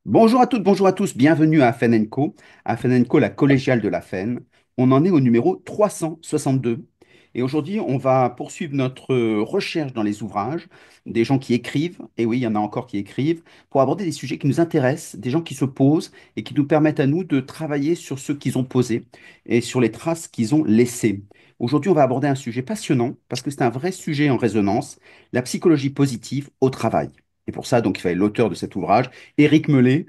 Bonjour à toutes, bonjour à tous, bienvenue à Afen Co. Afen Co, la collégiale de la FEN. On en est au numéro 362. Et aujourd'hui, on va poursuivre notre recherche dans les ouvrages, des gens qui écrivent, et oui, il y en a encore qui écrivent, pour aborder des sujets qui nous intéressent, des gens qui se posent et qui nous permettent à nous de travailler sur ce qu'ils ont posé et sur les traces qu'ils ont laissées. Aujourd'hui, on va aborder un sujet passionnant parce que c'est un vrai sujet en résonance, la psychologie positive au travail. Et pour ça, donc, il fallait l'auteur de cet ouvrage. Éric Mellet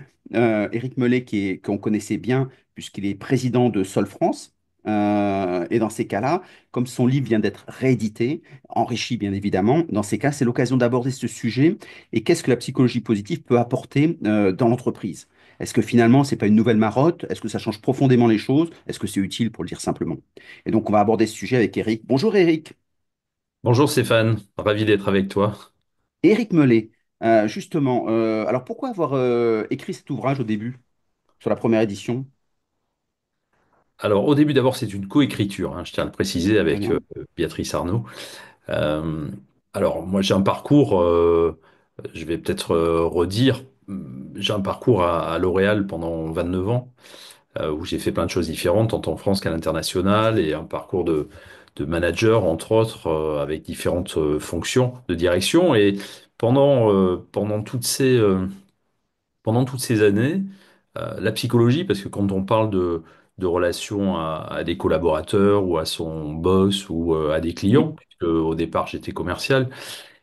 qu'on connaissait bien puisqu'il est président de Sol France. Et dans ces cas-là, comme son livre vient d'être réédité, enrichi bien évidemment, dans ces cas, c'est l'occasion d'aborder ce sujet et qu'est-ce que la psychologie positive peut apporter dans l'entreprise. Est-ce que finalement, c'est pas une nouvelle marotte? Est-ce que ça change profondément les choses? Est-ce que c'est utile pour le dire simplement? Et donc, on va aborder ce sujet avec Éric. Bonjour Éric. Bonjour Stéphane, ravi d'être avec toi. Éric Mellet, justement, alors pourquoi avoir écrit cet ouvrage au début? Sur la première édition. Alors au début d'abord c'est une coécriture, je tiens à le préciser Très avec bien. Béatrice Arnaud. Euh, alors moi j'ai un parcours, je vais peut-être redire, j'ai un parcours à L'Oréal pendant 29 ans, où j'ai fait plein de choses différentes, tant en France qu'à l'international, et un parcours de manager entre autres, avec différentes fonctions de direction. Et pendant toutes ces années, la psychologie, parce que quand on parle de relations à des collaborateurs ou à son boss ou à des Mhm. clients, puisque au départ j'étais commercial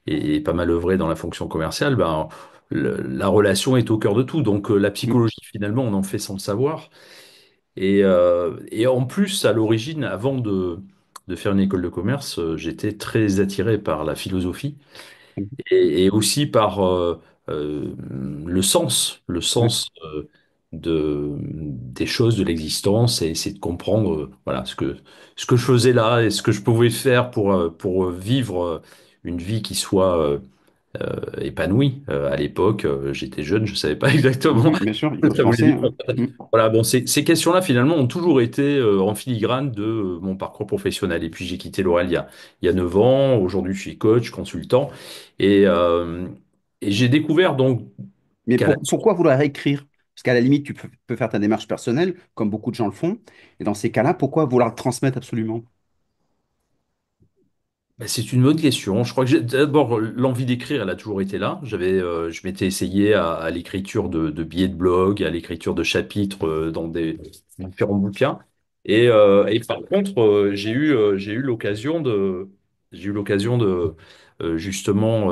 et pas mal œuvré dans la fonction commerciale, ben, la relation est au cœur de tout. Donc la Mhm. psychologie, finalement, on en fait sans le savoir. Et en plus, à l'origine, avant de faire une école de commerce, j'étais très attiré par la philosophie et aussi par le Ouais. sens des choses, de l'existence, et essayer de comprendre voilà, ce que je faisais là et ce que je pouvais faire pour vivre une vie qui soit épanouie. À l'époque, j'étais jeune, je savais pas exactement Mhm. Bien sûr, il ce que faut se ça voulait lancer, dire. hein. Mhm. Voilà, bon, ces questions-là, finalement, ont toujours été en filigrane de mon parcours professionnel. Et puis, j'ai quitté L'Oréal il y a 9 ans. Aujourd'hui, je suis coach, consultant. Et, euh, et j'ai découvert donc Mais qu'à la pourquoi vouloir écrire? Parce qu'à la limite, tu peux faire ta démarche personnelle, comme beaucoup de gens le font. Et dans ces cas-là, pourquoi vouloir le transmettre absolument? Ben, c'est une bonne question. Je crois que d'abord l'envie d'écrire, elle a toujours été là. Je m'étais essayé à l'écriture de billets de blog, à l'écriture de chapitres dans des différents bouquins. Et par contre, j'ai eu l'occasion de justement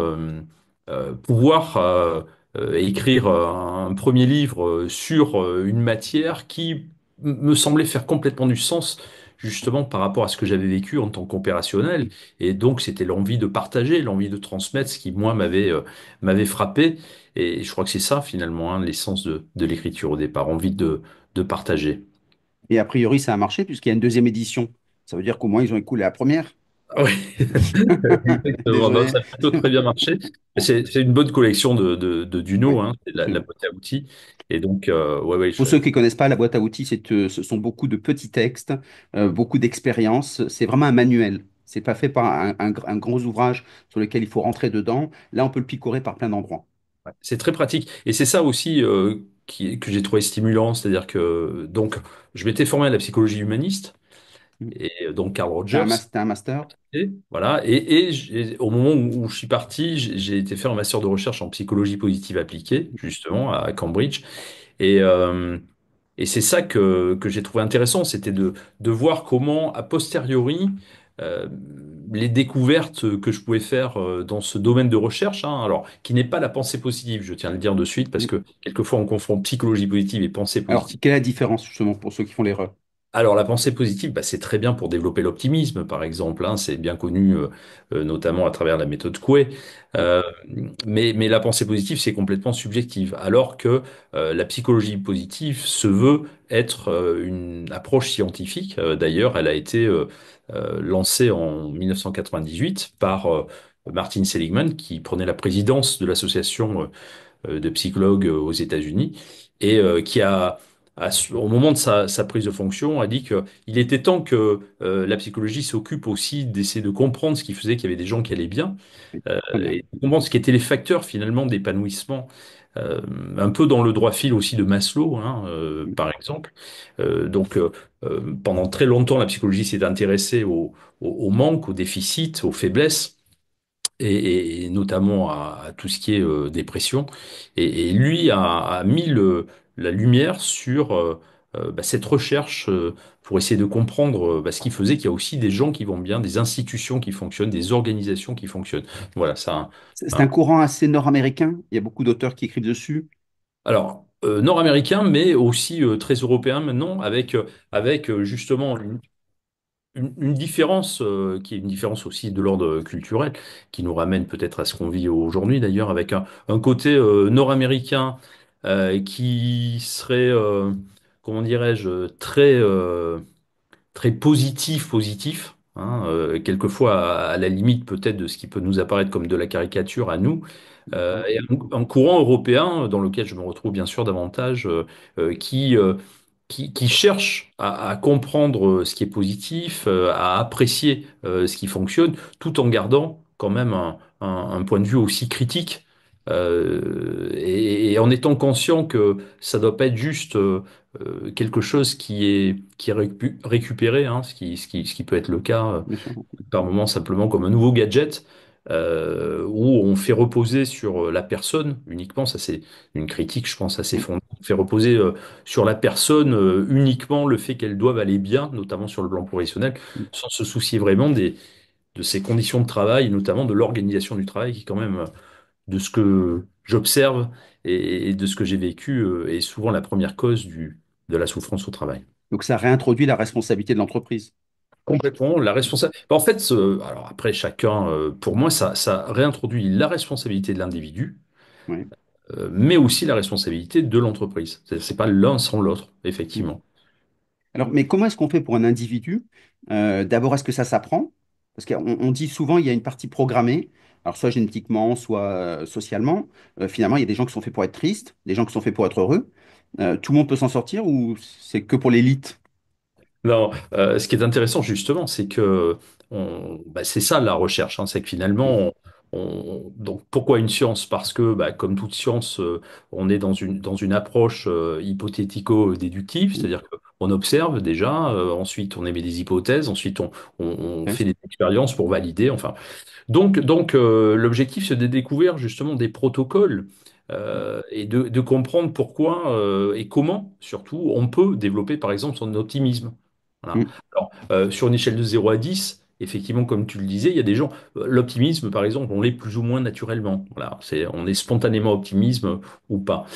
pouvoir écrire un premier livre sur une matière qui me semblait faire complètement du sens justement par rapport à ce que j'avais vécu en tant qu'opérationnel. Et donc, c'était l'envie de partager, l'envie de transmettre ce qui, moi, m'avait frappé. Et je crois que c'est ça, finalement, l'essence de l'écriture au départ, envie de partager. Et a priori, ça a marché puisqu'il y a une deuxième édition. Ça veut dire qu'au moins, ils ont écoulé la première. Ah oui, exactement. Non, Désolé. ça a plutôt très bien marché. C'est une bonne collection de Duno, Oui, c'est de la absolument. boîte à outils. Et donc, ouais, ouais, Pour ceux qui ne connaissent pas la boîte à outils, ce sont beaucoup de petits textes, beaucoup d'expériences. C'est vraiment un manuel. C'est pas fait par un gros ouvrage sur lequel il faut rentrer dedans. Là, on peut le picorer par plein d'endroits. c'est très pratique. Et c'est ça aussi que j'ai trouvé stimulant. C'est-à-dire que, donc, je m'étais formé à la psychologie humaniste. Et donc Carl Rogers. T'as un master? Et voilà. Et au moment où je suis parti, j'ai été faire un master de recherche en psychologie positive appliquée, justement, à Cambridge. Et, euh, et c'est ça que j'ai trouvé intéressant, c'était de voir comment, a posteriori, euh, les découvertes que je pouvais faire dans ce domaine de recherche, alors qui n'est pas la pensée positive, je tiens à le dire de suite, parce que quelquefois on confond psychologie positive et pensée Alors, positive. quelle est la différence justement pour ceux qui font l'erreur? Alors la pensée positive, c'est très bien pour développer l'optimisme, par exemple, c'est bien connu, notamment à travers la méthode Coué. Oui. Euh, mais la pensée positive, c'est complètement subjective, alors que la psychologie positive se veut être une approche scientifique. D'ailleurs, elle a été lancée en 1998 par Martin Seligman, qui prenait la présidence de l'association de psychologues aux États-Unis, et qui a au moment de sa prise de fonction, a dit qu'il était temps que la psychologie s'occupe aussi d'essayer de comprendre ce qui faisait qu'il y avait des gens qui allaient bien Oui, très bien. et de comprendre ce qui étaient les facteurs finalement d'épanouissement. Euh, un peu dans le droit fil aussi de Maslow, hein, Mm. par exemple. Pendant très longtemps, la psychologie s'est intéressée au manque, au déficit, aux faiblesses et notamment à tout ce qui est dépression. Et lui a mis la lumière sur cette recherche pour essayer de comprendre ce qui faisait qu'il y a aussi des gens qui vont bien, des institutions qui fonctionnent, des organisations qui fonctionnent. Voilà, ça. C'est un courant assez nord-américain. Il y a beaucoup d'auteurs qui écrivent dessus. Alors, nord-américain, mais aussi très européen maintenant, avec justement une différence qui est une différence aussi de l'ordre culturel, qui nous ramène peut-être à ce qu'on vit aujourd'hui d'ailleurs, avec un côté nord-américain qui serait, comment dirais-je, très positif, hein, quelquefois à la limite peut-être de ce qui peut nous apparaître comme de la caricature à nous, D'accord. et un courant européen dans lequel je me retrouve bien sûr davantage, euh, qui, euh, qui cherche à comprendre ce qui est positif, à apprécier ce qui fonctionne, tout en gardant quand même un point de vue aussi critique. Et en étant conscient que ça doit pas être juste quelque chose qui est récupéré, hein, ce qui peut être le cas Bien sûr. par moment simplement comme un nouveau gadget où on fait reposer sur la personne uniquement, ça c'est une critique je pense assez Oui. fondée, on fait reposer sur la personne uniquement le fait qu'elle doive aller bien, notamment sur le plan professionnel, Mm. sans se soucier vraiment de ses conditions de travail, notamment de l'organisation du travail qui quand même, de ce que j'observe et de ce que j'ai vécu, est souvent la première cause de la souffrance au travail. Donc ça réintroduit la responsabilité de l'entreprise. Complètement, la responsabilité. En fait, alors après, chacun, pour moi, ça réintroduit la responsabilité de l'individu, Oui. mais aussi la responsabilité de l'entreprise. C'est pas l'un sans l'autre, Mm. effectivement. Alors, mais comment est-ce qu'on fait pour un individu? D'abord, est-ce que ça s'apprend? Parce qu'on dit souvent il y a une partie programmée, alors soit génétiquement, soit socialement. Finalement, il y a des gens qui sont faits pour être tristes, des gens qui sont faits pour être heureux. Tout le monde peut s'en sortir ou c'est que pour l'élite? Non, ce qui est intéressant justement, c'est que c'est ça la recherche, hein, c'est que Mm. finalement, donc pourquoi une science? Parce que, comme toute science, on est dans une approche hypothético-déductive, Mm. c'est-à-dire qu'on observe déjà, ensuite on émet des hypothèses, ensuite on fait Test. des expériences pour valider, enfin. Donc, l'objectif, c'est de découvrir justement des protocoles et de comprendre pourquoi et comment, surtout, on peut développer, par exemple, son optimisme. Voilà. Mm. Alors, sur une échelle de 0 à 10, effectivement, comme tu le disais, il y a des gens, l'optimisme, par exemple, on l'est plus ou moins naturellement. Voilà, on est spontanément optimisme ou pas.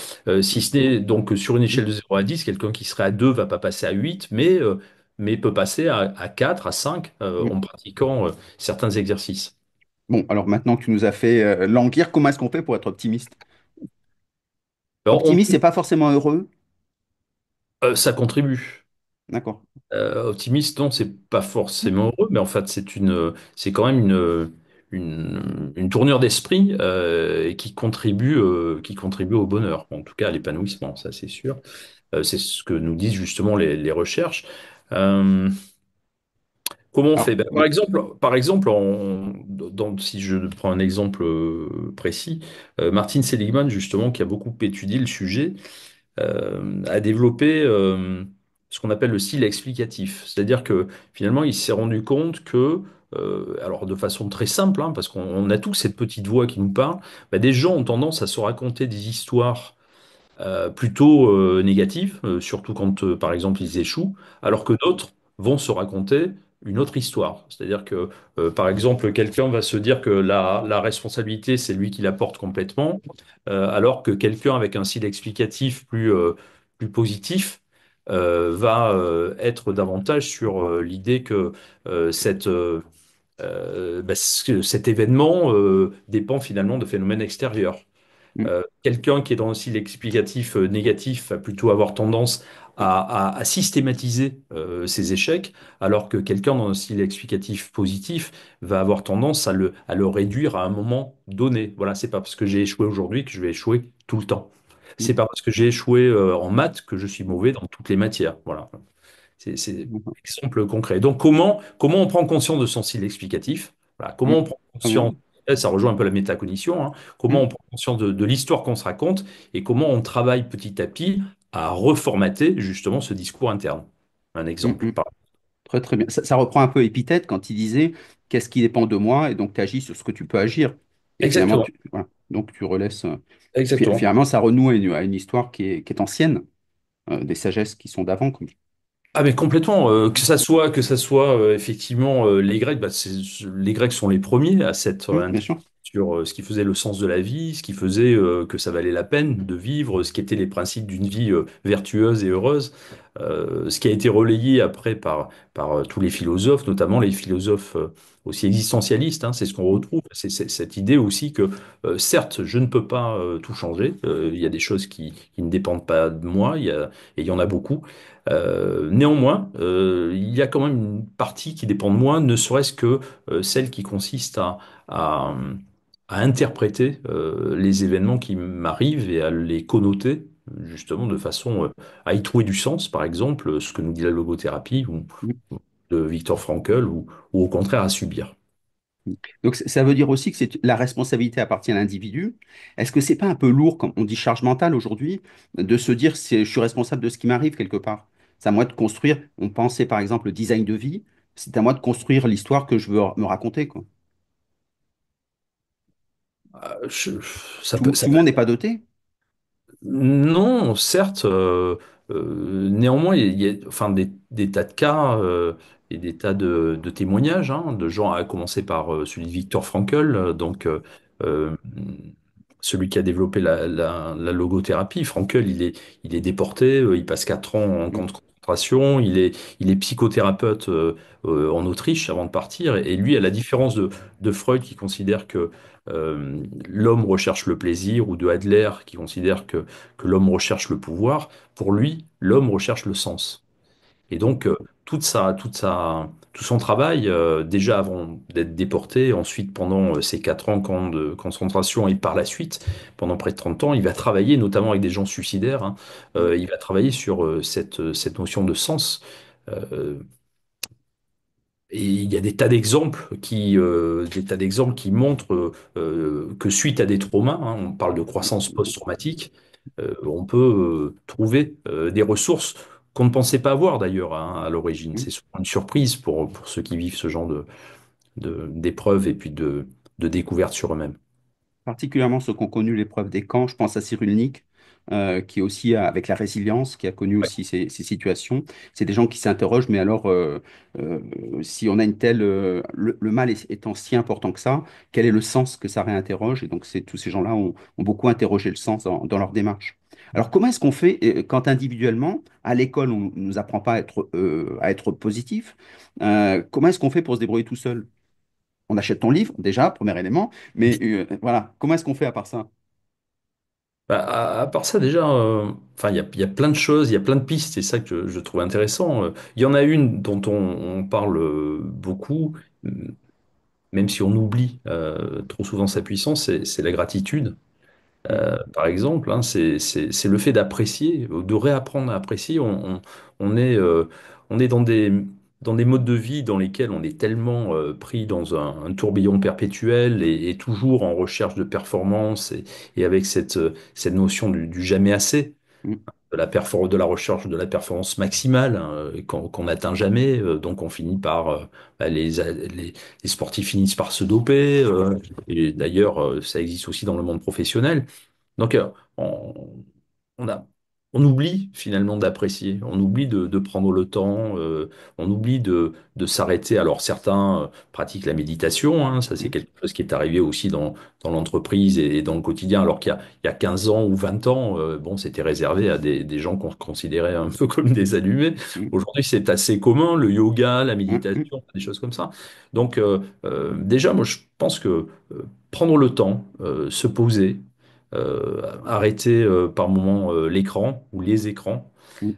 Si ce n'est, donc, sur une Mm. échelle de 0 à 10, quelqu'un qui serait à 2 va pas passer à 8, mais peut passer à 4, à 5 Mm. en pratiquant certains exercices. Bon, alors maintenant que tu nous as fait languir, comment est-ce qu'on fait pour être optimiste? Alors, Optimiste, c'est pas forcément heureux. ça contribue. D'accord. Optimiste, non, c'est pas forcément heureux, mais en fait, c'est quand même une tournure d'esprit qui contribue au bonheur, en tout cas à l'épanouissement, ça c'est sûr. C'est ce que nous disent justement les recherches. Euh, Comment on fait? Alors, Ben, par oui. exemple, si je prends un exemple précis, Martin Seligman, justement, qui a beaucoup étudié le sujet, a développé ce qu'on appelle le style explicatif. C'est-à-dire que finalement, il s'est rendu compte que, alors de façon très simple, hein, parce qu'on a tous cette petite voix qui nous parle, bah, des gens ont tendance à se raconter des histoires plutôt négatives, surtout quand, par exemple, ils échouent, alors que d'autres vont se raconter une autre histoire. C'est-à-dire que, par exemple, quelqu'un va se dire que la responsabilité, c'est lui qui la porte complètement, alors que quelqu'un avec un style explicatif plus positif va être davantage sur l'idée que cet événement dépend finalement de phénomènes extérieurs. Mm. Quelqu'un qui est dans un style explicatif négatif va plutôt avoir tendance à systématiser ses échecs, alors que quelqu'un dans un style explicatif positif va avoir tendance à le réduire à un moment donné. Voilà, c'est pas parce que j'ai échoué aujourd'hui que je vais échouer tout le temps. c'est mm, pas parce que j'ai échoué en maths que je suis mauvais dans toutes les matières. Voilà. C'est d'accord. exemple concret. Donc, comment on prend conscience de son style explicatif? Voilà. Comment Mm, on prend très bien. conscience, ça rejoint un peu la métacognition, hein. Comment Mm, on prend conscience de l'histoire qu'on se raconte et comment on travaille petit à petit à reformater justement ce discours interne. Un mm, exemple. mm. Très très bien. Ça reprend un peu Épithète quand il disait qu'est-ce qui dépend de moi et donc tu agis sur ce que tu peux agir. Et finalement, Exactement. voilà. Donc tu relaisses. Exactement. Finalement, ça renoue à une histoire qui est ancienne, des sagesses qui sont d'avant. Ah mais complètement, que ça soit effectivement les Grecs, les Grecs sont les premiers à s'être Bien intéressés sûr. sur ce qui faisait le sens de la vie, ce qui faisait que ça valait la peine de vivre, ce qui étaient les principes d'une vie vertueuse et heureuse, ce qui a été relayé après par tous les philosophes, notamment les philosophes aussi existentialistes, hein, c'est ce qu'on Mm, retrouve, c'est cette idée aussi que certes je ne peux pas tout changer, il y a des choses qui ne dépendent pas de moi, et il y en a beaucoup. Néanmoins, il y a quand même une partie qui dépend de moi, ne serait-ce que celle qui consiste à, à interpréter les événements qui m'arrivent et à les connoter, justement, de façon à y trouver du sens, par exemple, ce que nous dit la logothérapie mm, ou de Viktor Frankl, ou au contraire à subir. mm. Donc ça veut dire aussi que la responsabilité appartient à l'individu. Est-ce que c'est pas un peu lourd, comme on dit charge mentale aujourd'hui, de se dire je suis responsable de ce qui m'arrive quelque part? C'est à moi de construire. On pensait par exemple le design de vie. C'est à moi de construire l'histoire que je veux me raconter, quoi. Euh, je- ça peut, ça Tout le peut monde n'est pas doté. Non, certes, néanmoins, il y a, enfin, des tas de cas et des tas de témoignages, hein, de gens, à commencer par celui de Viktor Frankl, euh, celui qui a développé la logothérapie. Frankl, il est déporté, il passe 4 ans en camp Mm, de concentration, il est psychothérapeute en Autriche avant de partir, et lui, à la différence de Freud, qui considère que l'homme recherche le plaisir, ou de Adler, qui considère que l'homme recherche le pouvoir, pour lui, l'homme recherche le sens. Et donc, tout son travail, déjà avant d'être déporté, ensuite pendant ces 4 ans camp de concentration, et par la suite, pendant près de 30 ans, il va travailler, notamment avec des gens suicidaires, hein, mm, il va travailler sur cette notion de sens. Euh, et il y a des tas d'exemples qui montrent que suite à des traumas, hein, on parle de croissance post-traumatique, on peut trouver des ressources qu'on ne pensait pas avoir d'ailleurs, hein, à l'origine. mm. C'est souvent une surprise pour ceux qui vivent ce genre d'épreuves et puis de découvertes sur eux-mêmes. Particulièrement ceux qui ont connu l'épreuve des camps. Je pense à Cyrulnik, qui est aussi avec la résilience, qui a connu Ouais. aussi ces situations. C'est des gens qui s'interrogent, mais alors, euh, si on a une telle, le mal étant si important que ça, quel est le sens que ça réinterroge? Et donc, tous ces gens-là ont beaucoup interrogé le sens dans leur démarche. Alors, comment est-ce qu'on fait quand individuellement, à l'école, on ne nous apprend pas à être positif? Comment est-ce qu'on fait pour se débrouiller tout seul? On achète ton livre, déjà, premier élément, mais voilà, comment est-ce qu'on fait à part ça? Bah, à part ça, déjà, enfin, il y a plein de choses, il y a plein de pistes, c'est ça que je trouve intéressant. Il y en a une dont on parle beaucoup, même si on oublie trop souvent sa puissance, c'est la gratitude. Mm, Par exemple, hein, c'est le fait d'apprécier, de réapprendre à apprécier. On est dans des modes de vie dans lesquels on est tellement pris dans un tourbillon perpétuel, et toujours en recherche de performance, et avec cette notion du jamais assez, mm, de la recherche de la performance maximale, hein, qu'on n'atteint jamais. Donc on finit par bah, les sportifs finissent par se doper. Et d'ailleurs, ça existe aussi dans le monde professionnel. Donc, on a, on oublie finalement d'apprécier, on oublie de prendre le temps, on oublie de s'arrêter. Alors, certains pratiquent la méditation, hein, ça c'est mm, quelque chose qui est arrivé aussi dans l'entreprise et dans le quotidien, alors qu'il y a 15 ans ou 20 ans, bon, c'était réservé à des gens qu'on considérait un peu comme des allumés. mm, Aujourd'hui, c'est assez commun, le yoga, la mm, mm, méditation, des choses comme ça. Donc, déjà, moi, je pense que prendre le temps, se poser, arrêter par moment l'écran ou les écrans, mm,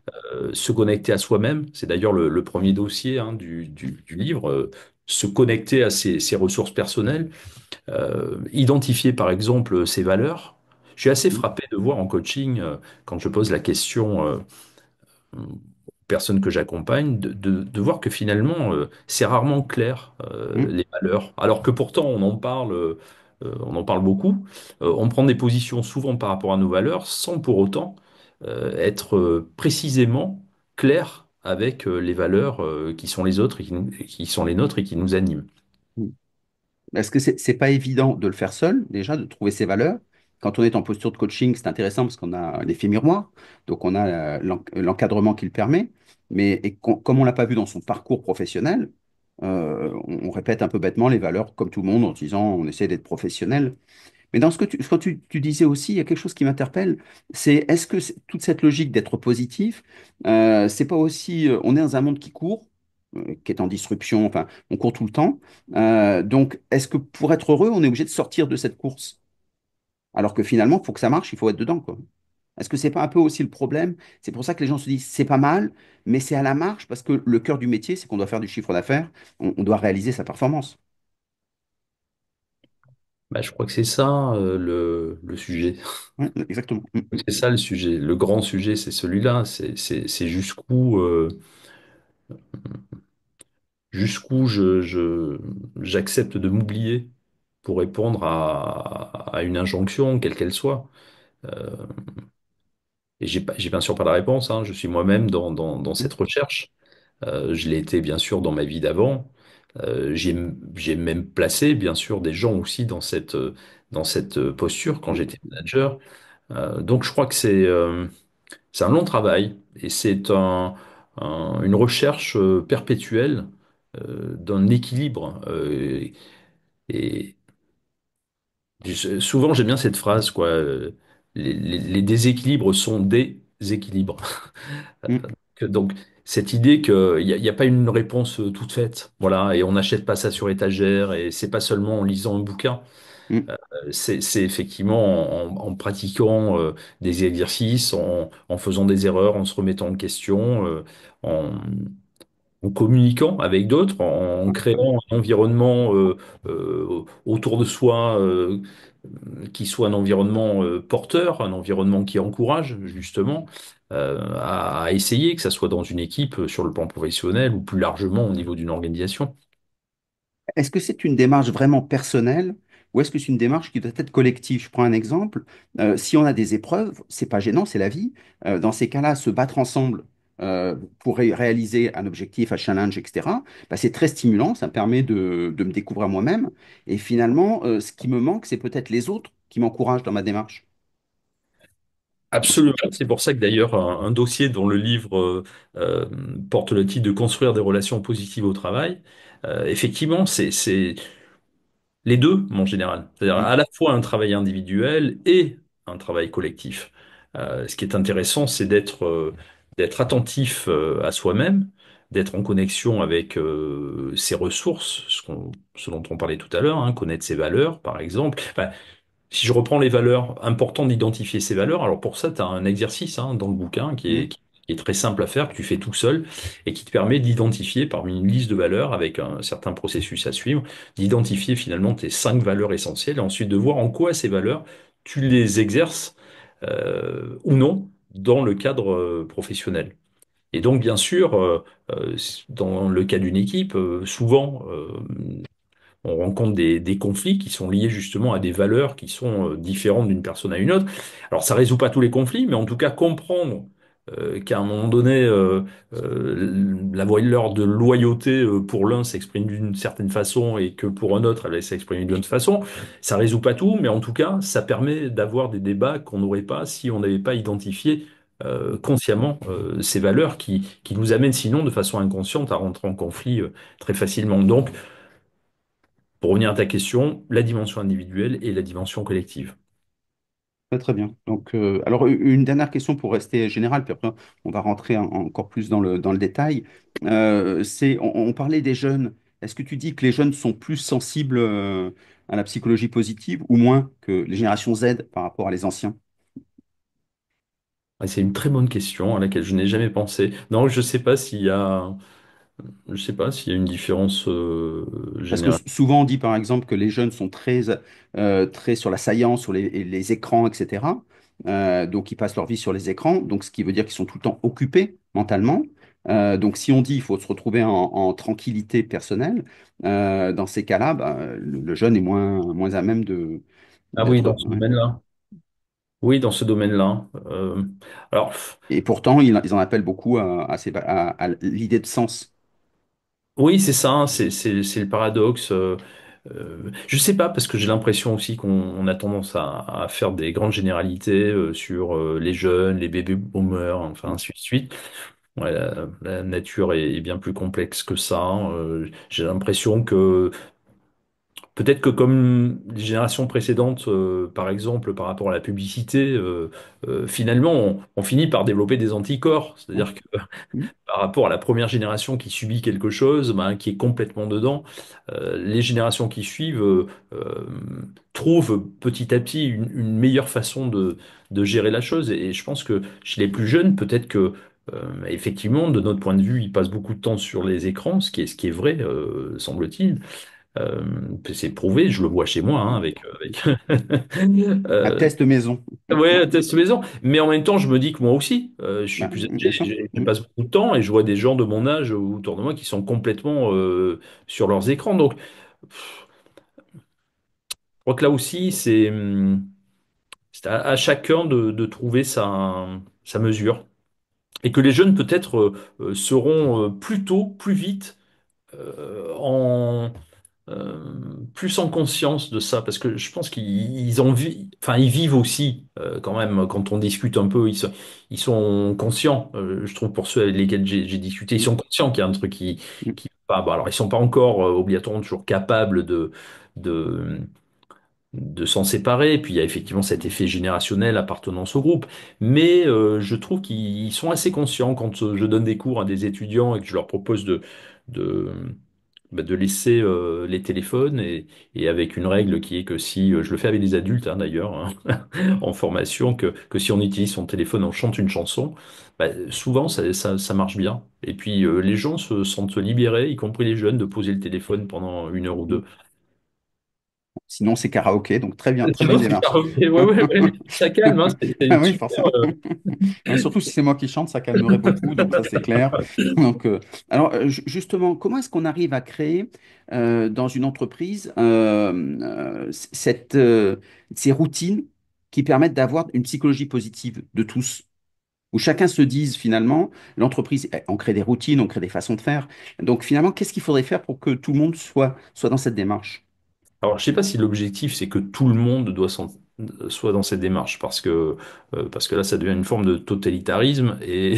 se connecter à soi-même. C'est d'ailleurs le premier dossier, hein, du livre. Se connecter à ses ressources personnelles, identifier par exemple ses valeurs. Je suis assez mm, frappé de voir en coaching, quand je pose la question aux personnes que j'accompagne, de voir que finalement, c'est rarement clair, Hum, les valeurs. Alors que pourtant, on en parle beaucoup. On prend des positions souvent par rapport à nos valeurs sans pour autant être précisément clair avec les valeurs qui sont les autres et qui sont les nôtres et qui nous animent. hum. Est-ce que c'est pas évident de le faire seul, déjà, de trouver ses valeurs? Quand on est en posture de coaching, c'est intéressant parce qu'on a l'effet miroir, donc on a l'encadrement qui le permet. Mais comme on l'a pas vu dans son parcours professionnel, on répète un peu bêtement les valeurs comme tout le monde en disant on essaie d'être professionnel. Mais dans ce que tu disais aussi, il y a quelque chose qui m'interpelle, c'est est-ce que toute cette logique d'être positif, c'est pas aussi, on est dans un monde qui court, qui est en disruption, enfin, on court tout le temps. Donc, est-ce que pour être heureux, on est obligé de sortir de cette course? Alors que finalement, pour que ça marche, il faut être dedans, quoi. Est-ce que c'est pas un peu aussi le problème? C'est pour ça que les gens se disent, c'est pas mal, mais c'est à la marge, parce que le cœur du métier, c'est qu'on doit faire du chiffre d'affaires, on doit réaliser sa performance. Bah, je crois que c'est ça le sujet. Ouais, exactement. Mm, mm, C'est ça le sujet. Le grand sujet, c'est celui-là. C'est jusqu'où j'accepte de m'oublier pour répondre à une injonction, quelle qu'elle soit. Euh, et j'ai bien sûr pas la réponse, hein. Je suis moi-même dans mm, cette recherche. Je l'ai été bien sûr dans ma vie d'avant. J'ai même placé bien sûr des gens aussi dans cette posture quand mm. j'étais manager. Donc je crois que c'est un long travail et c'est une recherche perpétuelle d'un équilibre. Et souvent j'aime bien cette phrase, quoi. Les déséquilibres sont des équilibres. Mm, Donc, cette idée qu'il n'y a pas une réponse toute faite, voilà, et on n'achète pas ça sur étagère, et c'est pas seulement en lisant un bouquin, mm. c'est effectivement en pratiquant des exercices, en faisant des erreurs, en se remettant en question, en communiquant avec d'autres, en Ouais, ouais. créant un environnement autour de soi qui soit un environnement porteur, un environnement qui encourage justement à essayer, que ça soit dans une équipe sur le plan professionnel ou plus largement au niveau d'une organisation. Est-ce que c'est une démarche vraiment personnelle ou est-ce que c'est une démarche qui doit être collective? Je prends un exemple. Si on a des épreuves, c'est pas gênant, c'est la vie. Dans ces cas-là, se battre ensemble pour réaliser un objectif, un challenge, etc., bah, c'est très stimulant. Ça me permet de me découvrir moi-même. Et finalement, ce qui me manque, c'est peut-être les autres qui m'encouragent dans ma démarche. Absolument. C'est pour ça que d'ailleurs un dossier dont le livre euh, porte le titre de Construire des relations positives au travail, effectivement, c'est les deux, en général. C'est-à-dire Mm, à la fois un travail individuel et un travail collectif. Ce qui est intéressant, c'est d'être attentif à soi-même, d'être en connexion avec ses ressources, ce dont on parlait tout à l'heure, hein, connaître ses valeurs, par exemple. Enfin, si je reprends les valeurs, important d'identifier ces valeurs. Alors pour ça, tu as un exercice hein, dans le bouquin mm. qui est très simple à faire, que tu fais tout seul et qui te permet d'identifier parmi une liste de valeurs avec un certain processus à suivre, d'identifier finalement tes 5 valeurs essentielles et ensuite de voir en quoi ces valeurs, tu les exerces ou non dans le cadre professionnel. Et donc, bien sûr, dans le cas d'une équipe, souvent, on rencontre des conflits qui sont liés justement à des valeurs qui sont différentes d'une personne à une autre. Alors, ça résout pas tous les conflits, mais en tout cas, comprendre qu'à un moment donné, la valeur de loyauté pour l'un s'exprime d'une certaine façon et que pour un autre, elle va s'exprimer d'une autre façon, ça résout pas tout, mais en tout cas, ça permet d'avoir des débats qu'on n'aurait pas si on n'avait pas identifié consciemment ces valeurs qui nous amènent sinon de façon inconsciente à rentrer en conflit très facilement. Donc, pour revenir à ta question, la dimension individuelle et la dimension collective. Très, très bien. Donc, alors, une dernière question pour rester général, puis après, on va rentrer encore plus dans le détail. On parlait des jeunes. Est-ce que tu dis que les jeunes sont plus sensibles à la psychologie positive ou moins que les générations Z par rapport à les anciens? Ah, c'est une très bonne question à laquelle je n'ai jamais pensé. Non, je ne sais pas s'il y a. Je sais pas s'il y a une différence Parce que générale. souvent on dit par exemple que les jeunes sont très sur la saillance, sur les écrans, etc. Donc ils passent leur vie sur les écrans, donc ce qui veut dire qu'ils sont tout le temps occupés mentalement. Donc si on dit qu'il faut se retrouver en tranquillité personnelle, dans ces cas-là, bah, le jeune est moins à même Ah oui, dans d'être. ce Ouais. domaine-là. Oui, dans ce domaine-là. Alors, Et pourtant, ils en appellent beaucoup à l'idée de sens. oui, c'est ça, hein, c'est le paradoxe. Je sais pas, parce que j'ai l'impression aussi qu'on a tendance à faire des grandes généralités sur les jeunes, les baby boomers, enfin ainsi de suite. Ouais, la nature est bien plus complexe que ça, hein. J'ai l'impression que peut-être que comme les générations précédentes, par exemple, par rapport à la publicité, finalement, on finit par développer des anticorps. Ouais. C'est-à-dire que par rapport à la première génération qui subit quelque chose, ben, qui est complètement dedans, les générations qui suivent trouvent petit à petit une meilleure façon de gérer la chose. Et je pense que chez les plus jeunes, peut-être que effectivement, de notre point de vue, ils passent beaucoup de temps sur les écrans, ce qui est vrai, semble-t-il. Euh, c'est prouvé, je le vois chez moi, hein, avec Un euh, test maison. ouais, test maison. Mais en même temps, je me dis que moi aussi, je suis Bah, plus âgé, bien sûr. je passe beaucoup de temps et je vois des gens de mon âge autour de moi qui sont complètement sur leurs écrans. Donc, je crois que là aussi, c'est à chacun de trouver sa mesure. Et que les jeunes, peut-être, seront plus tôt, plus vite, en euh, plus en conscience de ça, parce que je pense qu'ils en vivent, enfin ils vivent aussi quand même. Quand on discute un peu, ils sont conscients. Je trouve pour ceux avec lesquels j'ai discuté, ils Mm, sont conscients qu'il y a un truc mm. qui va pas. Bon, alors ils sont pas encore obligatoirement toujours capables de de s'en séparer. Et puis il y a effectivement cet effet générationnel, appartenance au groupe. Mais je trouve qu'ils sont assez conscients quand je donne des cours à des étudiants et que je leur propose de de laisser les téléphones et avec une règle qui est que si je le fais avec des adultes hein, d'ailleurs hein, en formation que si on utilise son téléphone on chante une chanson bah, souvent ça marche bien et puis les gens se sentent libérés y compris les jeunes de poser le téléphone pendant une heure ou deux. Sinon, c'est karaoké, donc très bien, très Sinon, bonne c'est démarche. karaoké. Ouais, ouais, ouais. Ça calme, hein, c'est Ah une oui, super. forcément. Ouais, surtout si c'est moi qui chante, ça calmerait beaucoup, donc ça c'est clair. Donc, alors justement, comment est-ce qu'on arrive à créer dans une entreprise ces routines qui permettent d'avoir une psychologie positive de tous, où chacun se dise finalement, l'entreprise, on crée des routines, on crée des façons de faire. Donc finalement, qu'est-ce qu'il faudrait faire pour que tout le monde soit dans cette démarche? Alors, je sais pas si l'objectif, c'est que tout le monde soit dans cette démarche, parce que là, ça devient une forme de totalitarisme, et,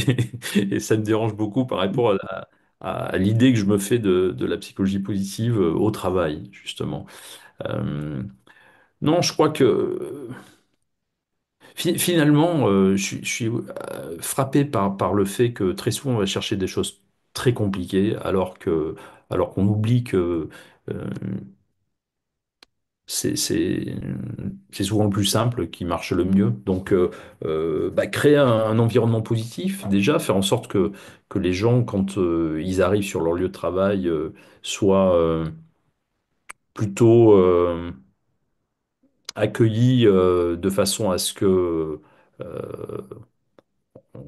et ça me dérange beaucoup par rapport à l'idée que je me fais de la psychologie positive au travail, justement. Euh, non, je crois que finalement, je suis frappé par le fait que très souvent, on va chercher des choses très compliquées, alors qu'on oublie que euh, c'est c'est c'est souvent le plus simple qui marche le mieux. Donc, bah, créer un environnement positif, déjà, faire en sorte que les gens, quand ils arrivent sur leur lieu de travail, soient plutôt accueillis de façon à ce que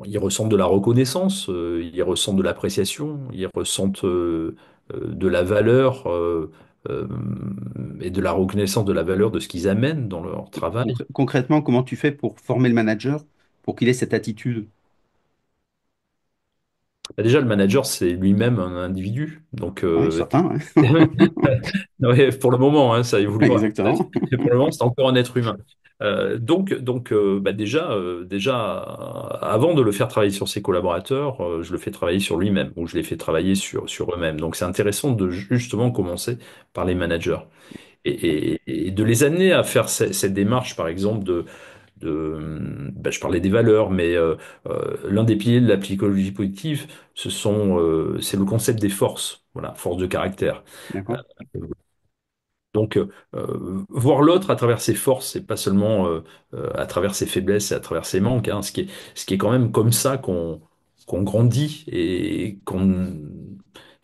ils ressentent de la reconnaissance, ils ressentent de l'appréciation, ils ressentent de la valeur euh, et de la reconnaissance de la valeur de ce qu'ils amènent dans leur travail. Concrètement, comment tu fais pour former le manager pour qu'il ait cette attitude? Bah, déjà, le manager, c'est lui-même un individu. Donc, Oui, certain, ouais. ouais, pour le moment, hein, ça évoluera. Exactement. Mais pour le moment, c'est encore un être humain. Donc, bah, déjà, avant de le faire travailler sur ses collaborateurs, je le fais travailler sur lui-même, ou je les fais travailler sur eux-mêmes. Donc, c'est intéressant de justement commencer par les managers et de les amener à faire cette démarche, par exemple, bah, je parlais des valeurs, mais l'un des piliers de la psychologie positive, c'est le concept des forces, voilà, force de caractère. D'accord. Donc, voir l'autre à travers ses forces, et pas seulement à travers ses faiblesses et à travers ses manques, hein, ce qui est quand même comme ça qu'on grandit et qu'on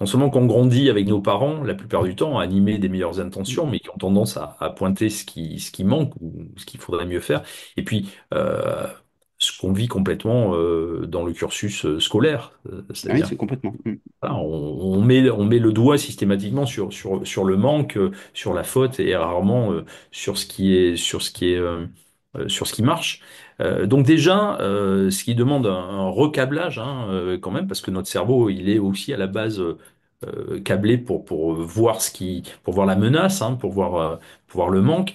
non seulement qu'on grandit avec nos parents, la plupart du temps, animés des meilleures intentions, mais qui ont tendance à pointer ce qui manque ou ce qu'il faudrait mieux faire. Et puis, ce qu'on vit complètement dans le cursus scolaire, Ah oui, c'est-à-dire c'est complètement. voilà, on met le doigt systématiquement sur le manque, sur la faute et rarement sur ce qui marche. Donc déjà, ce qui demande un recablage hein, quand même, parce que notre cerveau, il est aussi à la base câblé pour voir pour voir la menace, hein, pour voir le manque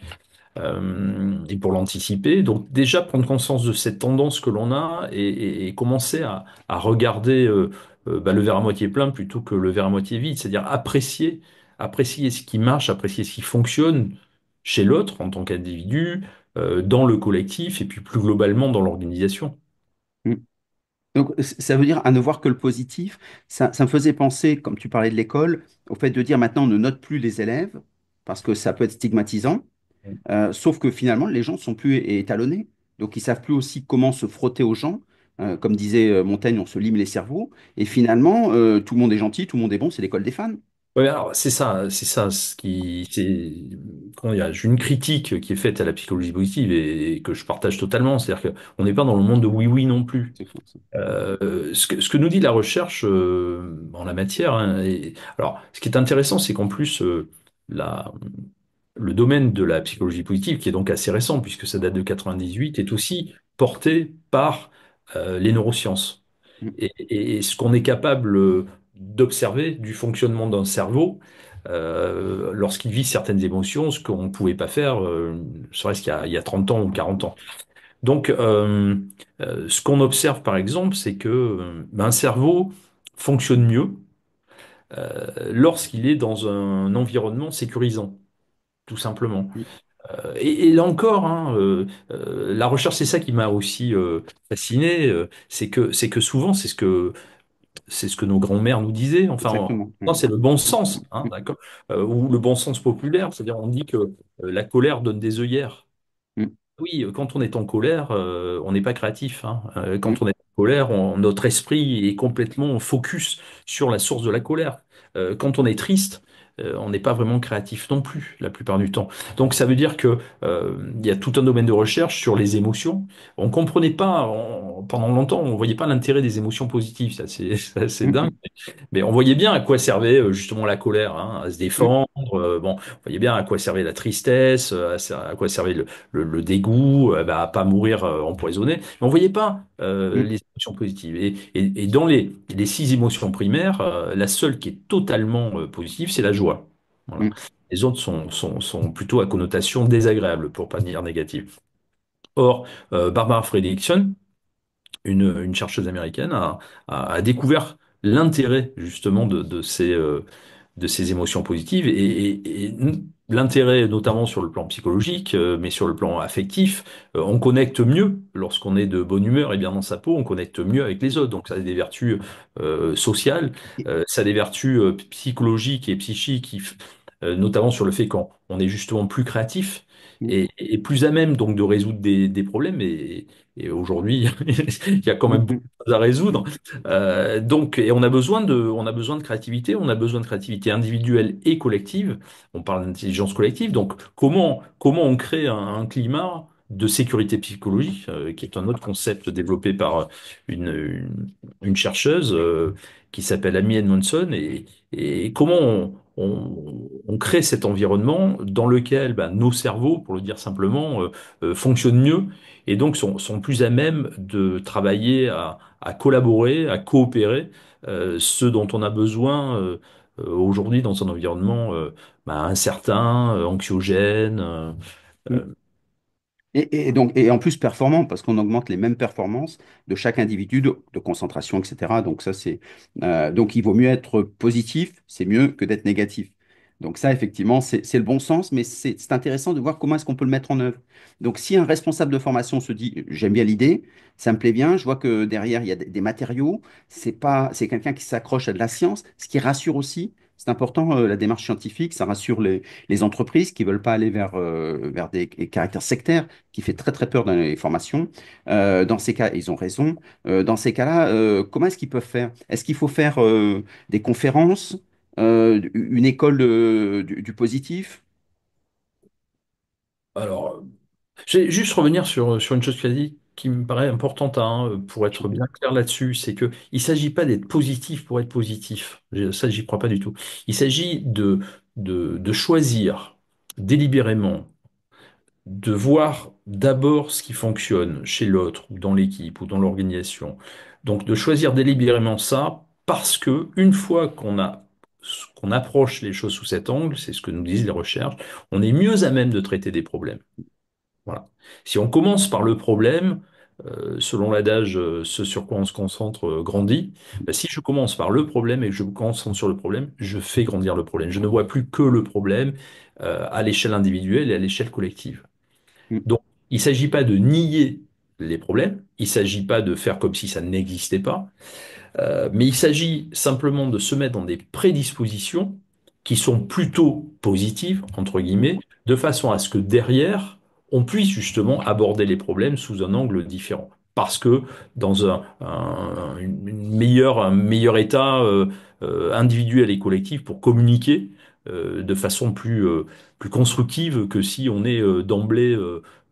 et pour l'anticiper. Donc déjà prendre conscience de cette tendance que l'on a et commencer à regarder bah, le verre à moitié plein plutôt que le verre à moitié vide, c'est-à-dire apprécier ce qui marche, apprécier ce qui fonctionne chez l'autre en tant qu'individu, dans le collectif et puis plus globalement dans l'organisation. Mm. Donc, ça veut dire à ne voir que le positif. Ça me faisait penser, comme tu parlais de l'école, au fait de dire maintenant on ne note plus les élèves parce que ça peut être stigmatisant. Sauf que finalement, les gens ne sont plus étalonnés. Donc, ils savent plus aussi comment se frotter aux gens. Comme disait Montaigne, on se lime les cerveaux. Et finalement, tout le monde est gentil, tout le monde est bon, c'est l'école des fans. Ouais, alors c'est ça ce qui, c'est, comment dire, j'ai une critique qui est faite à la psychologie positive et que je partage totalement, c'est-à-dire qu'on n'est pas dans le monde de oui-oui non plus. C'est clair, ça. Ce que nous dit la recherche en la matière, hein, alors ce qui est intéressant, c'est qu'en plus la, le domaine de la psychologie positive, qui est donc assez récent puisque ça date de 98, est aussi porté par les neurosciences Mm, et ce qu'on est capable d'observer du fonctionnement d'un cerveau lorsqu'il vit certaines émotions, ce qu'on ne pouvait pas faire, serait-ce il y a 30 ans ou 40 ans. Donc, ce qu'on observe par exemple, c'est que ben, un cerveau fonctionne mieux lorsqu'il est dans un environnement sécurisant, tout simplement. mm, Et là encore, hein, la recherche, c'est ça qui m'a aussi fasciné, c'est que souvent, c'est ce que nos grands-mères nous disaient. Enfin, exactement. non, c'est le bon sens, Mm, hein, mm, d'accord, ou le bon sens populaire, c'est-à-dire on dit que la colère donne des œillères. mm, Oui, quand on est en colère, on n'est pas créatif, hein. Quand mm, on est en colère, notre esprit est complètement focus sur la source de la colère. Quand on est triste, on n'est pas vraiment créatif non plus, la plupart du temps. Donc ça veut dire que il y a tout un domaine de recherche sur les émotions. On comprenait pas, pendant longtemps, on voyait pas l'intérêt des émotions positives. Ça, c'est c'est mm, dingue. mm, Mais on voyait bien à quoi servait justement la colère, hein, à se mm, défendre. Bon, on voyait bien à quoi servait la tristesse, à quoi servait le dégoût, bah, à pas mourir empoisonné. Mais on voyait pas mm, les émotions positives. Et dans les six émotions primaires, la seule qui est totalement positive, c'est la joie. Voilà. mm, Les autres sont plutôt à connotation désagréable, pour pas dire négative. Or, Barbara Fredrickson, une chercheuse américaine, a découvert l'intérêt justement de ces émotions positives et l'intérêt notamment sur le plan psychologique, mais sur le plan affectif, on connecte mieux lorsqu'on est de bonne humeur et bien dans sa peau, on connecte mieux avec les autres. Donc ça a des vertus sociales, ça a des vertus psychologiques et psychiques, notamment sur le fait qu'on on est justement plus créatif. mm, Et plus à même donc de résoudre des problèmes et aujourd'hui il y a quand mm, même mm, beaucoup de choses à résoudre donc, et on a besoin de créativité, on a besoin de créativité individuelle et collective. On parle d'intelligence collective. Donc, comment on crée un climat de sécurité psychologique, qui est un autre concept développé par une chercheuse qui s'appelle Amy Edmondson, et comment on crée cet environnement dans lequel ben, nos cerveaux, pour le dire simplement, fonctionnent mieux et donc sont plus à même de travailler à collaborer, à coopérer, ce dont on a besoin aujourd'hui dans un environnement bah, incertain, anxiogène. mm. Et donc, et en plus performant, parce qu'on augmente les mêmes performances de chaque individu, de concentration, etc. Donc ça, donc il vaut mieux être positif, c'est mieux que d'être négatif. Donc ça, effectivement, c'est le bon sens, mais c'est intéressant de voir comment est-ce qu'on peut le mettre en œuvre. Donc si un responsable de formation se dit, j'aime bien l'idée, ça me plaît bien, je vois que derrière, il y a des matériaux, c'est pas, c'est quelqu'un qui s'accroche à de la science, ce qui rassure aussi, C'est important, la démarche scientifique, ça rassure les entreprises qui veulent pas aller vers des caractères sectaires, qui fait très très peur dans les formations. Dans ces cas, ils ont raison. Dans ces cas-là, comment est-ce qu'ils peuvent faire? Est-ce qu'il faut faire des conférences, une école du positif? Alors, je vais juste revenir sur une chose que tu as dit qui me paraît importante hein, pour être bien clair là-dessus, c'est que il s'agit pas d'être positif pour être positif. Ça, j'y crois pas du tout. Il s'agit de choisir délibérément, de voir d'abord ce qui fonctionne chez l'autre, ou dans l'équipe, ou dans l'organisation. Donc de choisir délibérément ça, parce que une fois qu'on approche les choses sous cet angle, c'est ce que nous disent les recherches, on est mieux à même de traiter des problèmes. Voilà. Si on commence par le problème, selon l'adage, ce sur quoi on se concentre grandit. Ben, si je commence par le problème et que je me concentre sur le problème, je fais grandir le problème. Je ne vois plus que le problème à l'échelle individuelle et à l'échelle collective. Mm. Donc, il ne s'agit pas de nier les problèmes, il ne s'agit pas de faire comme si ça n'existait pas, mais il s'agit simplement de se mettre dans des prédispositions qui sont plutôt positives, entre guillemets, de façon à ce que derrière, on puisse justement aborder les problèmes sous un angle différent. Parce que dans un meilleur état individuel et collectif pour communiquer de façon plus constructive que si on est d'emblée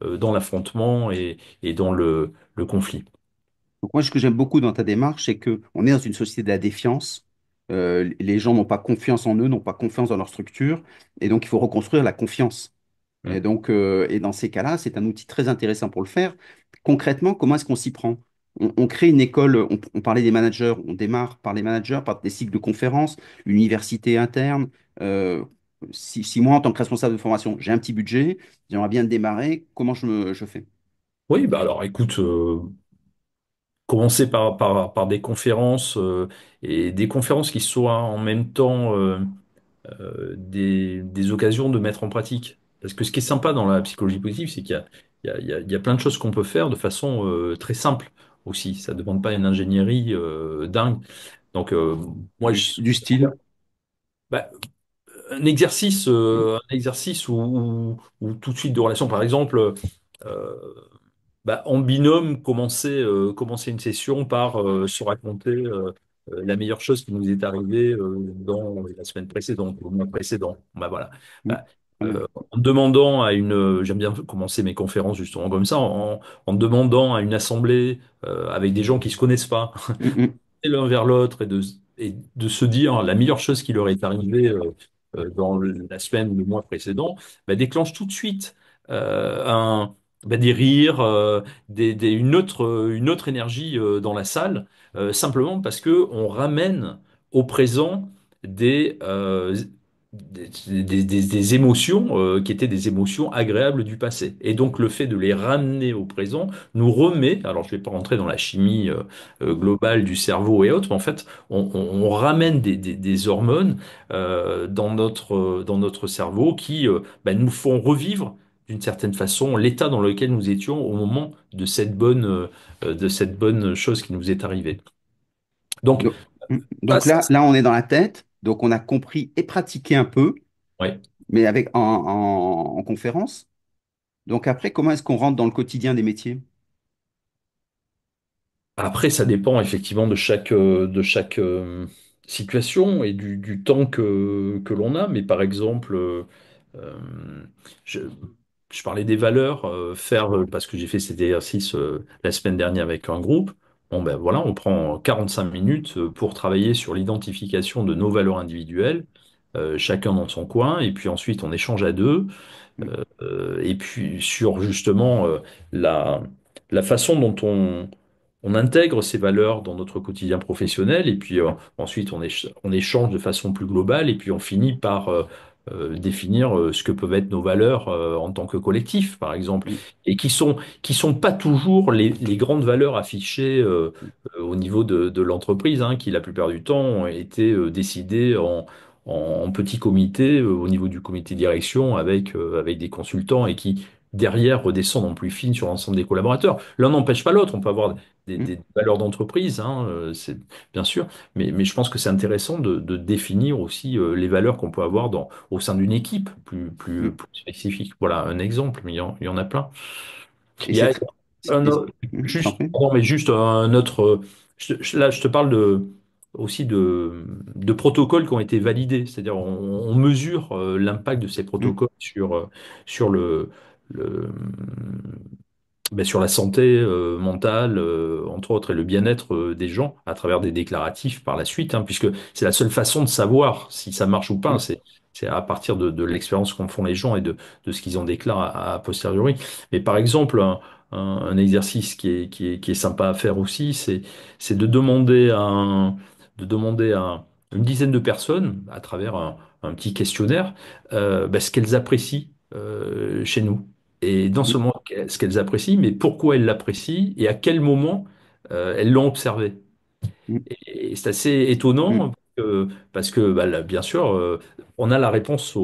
dans l'affrontement et dans le conflit. Donc moi, ce que j'aime beaucoup dans ta démarche, c'est que on est dans une société de la défiance. Les gens n'ont pas confiance en eux, n'ont pas confiance dans leur structure, et donc il faut reconstruire la confiance. Et donc, et dans ces cas-là, c'est un outil très intéressant pour le faire. Concrètement, comment est-ce qu'on s'y prend? On crée une école, on parlait des managers, on démarre par les managers, par des cycles de conférences, l'université interne. Si moi, en tant que responsable de formation, j'ai un petit budget, j'aimerais bien démarrer, comment je fais? Oui, bah alors écoute, commencer par des conférences et des conférences qui soient en même temps des occasions de mettre en pratique. Parce que ce qui est sympa dans la psychologie positive, c'est qu'il y a, il y a, il y a- il y a plein de choses qu'on peut faire de façon très simple aussi. Ça ne demande pas une ingénierie dingue. Donc moi, Du style? bah, un exercice où tout de suite de relation, par exemple. euh, en binôme, commencer une session par se raconter la meilleure chose qui nous est arrivée dans la semaine précédente, ou le mois précédent. Bah, voilà. Bah, Voilà. en demandant à j'aime bien commencer mes conférences justement comme ça, en demandant à une assemblée avec des gens qui se connaissent pas, Mm, mm. l'un vers l'autre et de se dire la meilleure chose qui leur est arrivée dans la semaine ou le mois précédent, bah, déclenche tout de suite des rires, une autre énergie dans la salle, simplement parce que on ramène au présent des, euh, des émotions qui étaient des émotions agréables du passé. Et donc le fait de les ramener au présent nous remet, alors je ne vais pas rentrer dans la chimie globale du cerveau et autres, mais en fait on ramène des hormones dans notre cerveau qui nous font revivre d'une certaine façon l'état dans lequel nous étions au moment de cette bonne chose qui nous est arrivée. Donc, Donc, ah, donc là, on est dans la tête, donc on a compris et pratiqué un peu, ouais. mais en conférence. Donc après, comment est-ce qu'on rentre dans le quotidien des métiers? Après, ça dépend effectivement de chaque situation et du temps que l'on a. Mais par exemple, euh, je, je parlais des valeurs, parce que j'ai fait cet exercice la semaine dernière avec un groupe. Bon, ben voilà, on prend 45 minutes pour travailler sur l'identification de nos valeurs individuelles, chacun dans son coin, et puis ensuite on échange à deux. Et puis sur justement la, la façon dont on intègre ces valeurs dans notre quotidien professionnel, et puis ensuite on échange de façon plus globale, et puis on finit par définir ce que peuvent être nos valeurs en tant que collectif, par exemple, Mm, et qui sont pas toujours les grandes valeurs affichées au niveau de l'entreprise, hein, qui la plupart du temps ont été décidées en petit comité, au niveau du comité de direction, avec des consultants et qui derrière redescendre en plus fine sur l'ensemble des collaborateurs. L'un n'empêche pas l'autre. On peut avoir mm, des valeurs d'entreprise, hein, c'est bien sûr, mais je pense que c'est intéressant de définir aussi les valeurs qu'on peut avoir au sein d'une équipe mm. plus spécifique. Voilà un exemple, mais il y en a plein. Et Il y c'est a très... un Je t'en juste, prie. pardon, mais juste un autre. Là, je te parle aussi de protocoles qui ont été validés. C'est-à-dire, on mesure l'impact de ces Mm, protocoles sur le, sur la santé mentale, entre autres, et le bien-être des gens à travers des déclaratifs par la suite, hein, puisque c'est la seule façon de savoir si ça marche ou pas. mm, C'est à partir de l'expérience qu'en font les gens et de ce qu'ils en déclarent a posteriori. Mais par exemple, un exercice qui est sympa à faire aussi, c'est de demander à une dizaine de personnes, à travers un petit questionnaire, ce qu'elles apprécient chez nous. Et non mm, seulement ce qu'elles apprécient, mais pourquoi elles l'apprécient et à quel moment elles l'ont observé. mm, Et c'est assez mm, étonnant parce que bah, là, bien sûr, on a la réponse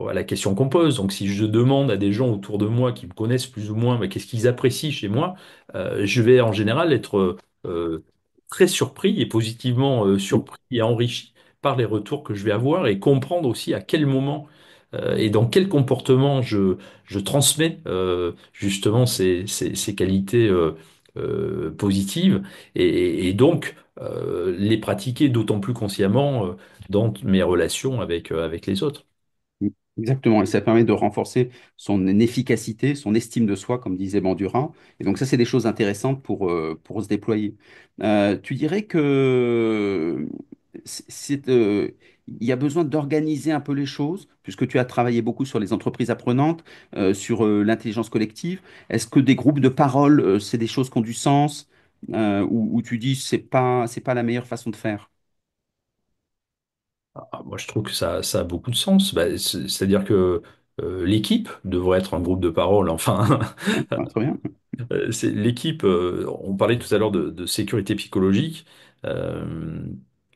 à la question qu'on pose. Donc, si je demande à des gens autour de moi qui me connaissent plus ou moins, mais qu'est-ce qu'ils apprécient chez moi, je vais en général être euh, très surpris et positivement mm, surpris et enrichi par les retours que je vais avoir et comprendre aussi à quel moment et dans quel comportement je transmets justement ces qualités positives et donc les pratiquer d'autant plus consciemment dans mes relations avec les autres. mm. Exactement. Et ça permet de renforcer son efficacité, son estime de soi, comme disait Bandura. Et donc ça, c'est des choses intéressantes pour se déployer. Tu dirais que il y a besoin d'organiser un peu les choses, puisque tu as travaillé beaucoup sur les entreprises apprenantes, sur l'intelligence collective. Est-ce que des groupes de parole, c'est des choses qui ont du sens, ou tu dis c'est pas la meilleure façon de faire? Ah, moi, je trouve que ça a beaucoup de sens. Bah, c'est-à-dire que l'équipe devrait être un groupe de parole. Enfin, Ouais, ouais, très bien. c'est l'équipe. On parlait tout à l'heure de sécurité psychologique. Euh,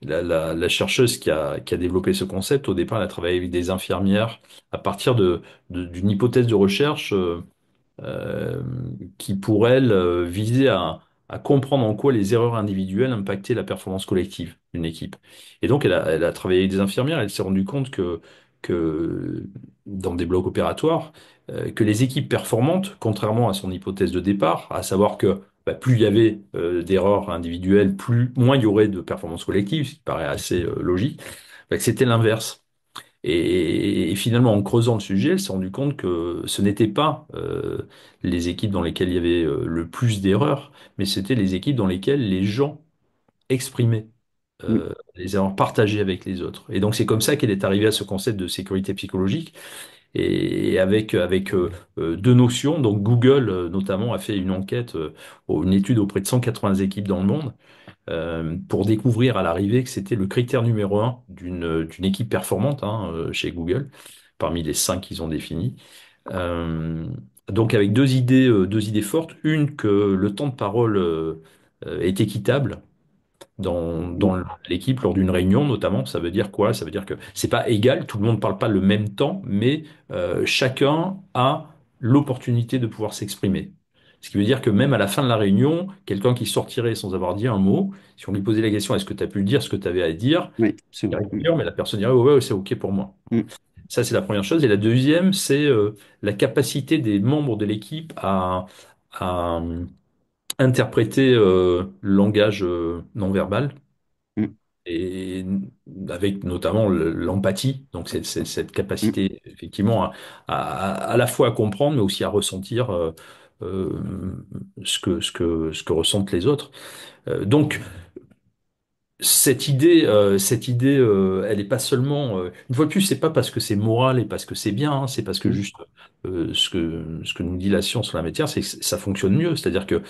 la chercheuse qui a développé ce concept, au départ, elle a travaillé avec des infirmières à partir d'une hypothèse de recherche. Euh, qui, pour elle, visait à comprendre en quoi les erreurs individuelles impactaient la performance collective d'une équipe. Et donc, elle a travaillé avec des infirmières, elle s'est rendue compte que dans des blocs opératoires, que les équipes performantes, contrairement à son hypothèse de départ, à savoir que bah, plus il y avait d'erreurs individuelles, moins il y aurait de performance collective, ce qui paraît assez logique, bah, que c'était l'inverse. Et finalement, en creusant le sujet, elle s'est rendue compte que ce n'était pas les équipes dans lesquelles il y avait le plus d'erreurs, mais c'était les équipes dans lesquelles les gens exprimaient Mm, les erreurs partagées avec les autres. Et donc c'est comme ça qu'elle est arrivée à ce concept de sécurité psychologique, et avec deux notions. Donc Google, notamment, a fait une enquête, une étude auprès de 180 équipes dans le monde pour découvrir à l'arrivée que c'était le critère numéro un d'une équipe performante hein, chez Google, parmi les cinq qu'ils ont définis. Euh, donc avec deux idées fortes. Une, que le temps de parole est équitable mm, dans l'équipe lors d'une réunion notamment. Ça veut dire quoi? Ça veut dire que c'est pas égal, tout le monde ne parle pas le même temps, mais chacun a l'opportunité de pouvoir s'exprimer. Ce qui veut dire que même à la fin de la réunion, quelqu'un qui sortirait sans avoir dit un mot, si on lui posait la question, est-ce que tu as pu dire ce que tu avais à dire? oui, c'est Il vrai. irait dire, mais la personne dirait, ouais, ouais, c'est OK pour moi. Mm, Ça, c'est la première chose. Et la deuxième, c'est la capacité des membres de l'équipe à interpréter le langage non verbal mm, et avec notamment l'empathie. Donc, c'est cette mm, capacité, effectivement, à la fois à comprendre, mais aussi à ressentir ce que ressentent les autres. Donc, cette idée, elle n'est pas seulement, une fois de plus, c'est pas parce que c'est moral et parce que c'est bien, hein, c'est parce que mm, juste ce que nous dit la science sur la matière, c'est que ça fonctionne mieux. C'est-à-dire que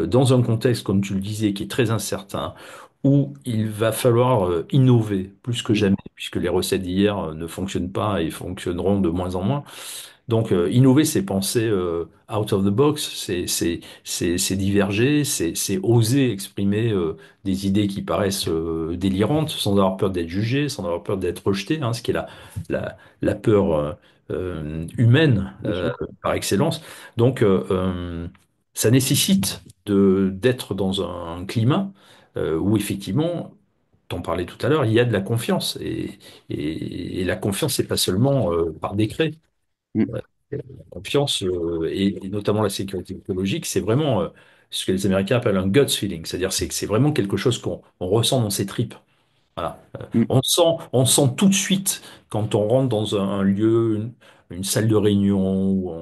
dans un contexte, comme tu le disais, qui est très incertain, où il va falloir innover plus que mm, jamais, puisque les recettes d'hier ne fonctionnent pas et fonctionneront de moins en moins. Donc, innover, c'est penser out of the box, c'est diverger, c'est oser exprimer des idées qui paraissent délirantes, sans avoir peur d'être jugé, sans avoir peur d'être rejeté, hein, ce qui est la peur humaine bien sûr. par excellence. Donc, ça nécessite d'être dans un climat où effectivement, t'en parlais tout à l'heure, il y a de la confiance. Et la confiance, c'est pas seulement par décret. Mm, La confiance, et notamment la sécurité écologique, c'est vraiment ce que les Américains appellent un gut feeling. C'est-à-dire que c'est vraiment quelque chose qu'on ressent dans ses tripes. Voilà. mm, On sent tout de suite quand on rentre dans un lieu, une salle de réunion ou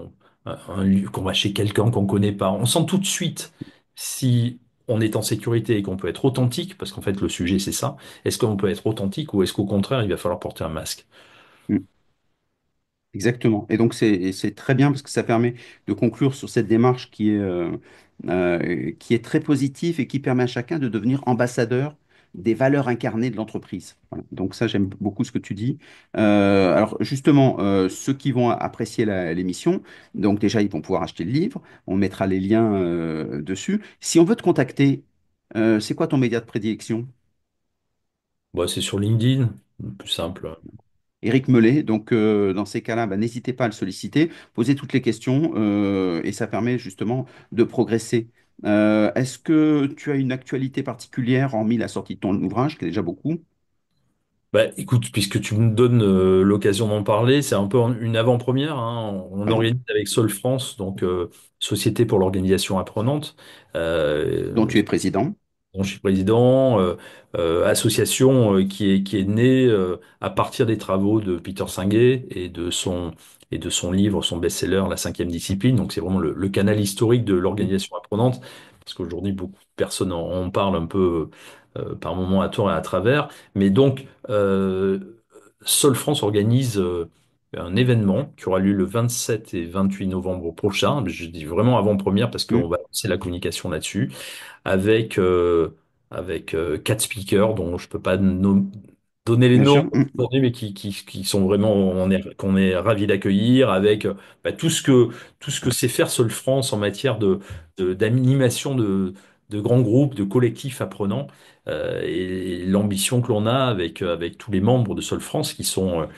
un lieu qu'on va chez quelqu'un qu'on connaît pas. On sent tout de suite si on est en sécurité et qu'on peut être authentique, parce qu'en fait le sujet c'est ça. Est-ce qu'on peut être authentique ou est-ce qu'au contraire il va falloir porter un masque? mm. Exactement. Et donc, c'est très bien parce que ça permet de conclure sur cette démarche qui est très positive et qui permet à chacun de devenir ambassadeur des valeurs incarnées de l'entreprise. Voilà. Donc, ça, j'aime beaucoup ce que tu dis. Alors, justement, ceux qui vont apprécier l'émission, donc déjà, ils vont pouvoir acheter le livre. On mettra les liens dessus. Si on veut te contacter, c'est quoi ton média de prédilection? Bah, c'est sur LinkedIn, le plus simple. Éric Mellet. Donc, dans ces cas-là, bah, n'hésitez pas à le solliciter, posez toutes les questions et ça permet justement de progresser. Est-ce que tu as une actualité particulière, hormis la sortie de ton ouvrage, qui est déjà beaucoup? Bah, écoute, puisque tu me donnes l'occasion d'en parler, c'est un peu une avant-première, hein. On Très bien. organise avec Sol France, donc Société pour l'organisation apprenante, Dont euh, tu es président. dont je suis président, association qui est née à partir des travaux de Peter Senge et de son livre, son best-seller, La cinquième discipline. Donc c'est vraiment le canal historique de Mm. l'organisation apprenante, parce qu'aujourd'hui beaucoup de personnes en parlent un peu par moments à tort et à travers. Mais donc Sol France organise un événement qui aura lieu le 27 et 28 novembre prochain. Je dis vraiment avant-première parce qu'on Mm. va lancer la communication là-dessus avec, quatre speakers dont je peux pas donner les Bien noms sûr. Mm. aujourd'hui, mais qui sont vraiment, qu'on est ravis d'accueillir avec bah, tout ce que sait faire Sol France en matière d'animation de grands groupes, de collectifs apprenants, et l'ambition que l'on a avec tous les membres de Sol France qui sont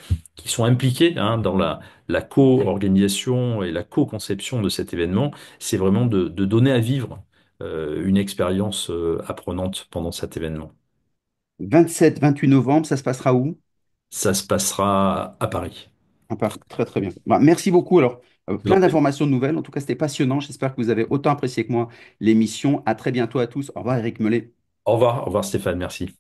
impliqués hein, dans la co-organisation et la co-conception de cet événement, c'est vraiment de donner à vivre une expérience apprenante pendant cet événement. 27-28 novembre, ça se passera où? Ça se passera à Paris. Très très bien. Bah, merci beaucoup. Alors, Je vous en plein prie. d'informations nouvelles. En tout cas, c'était passionnant. J'espère que vous avez autant apprécié que moi l'émission. À très bientôt à tous. Au revoir, Eric Mellet. Au revoir Stéphane, merci.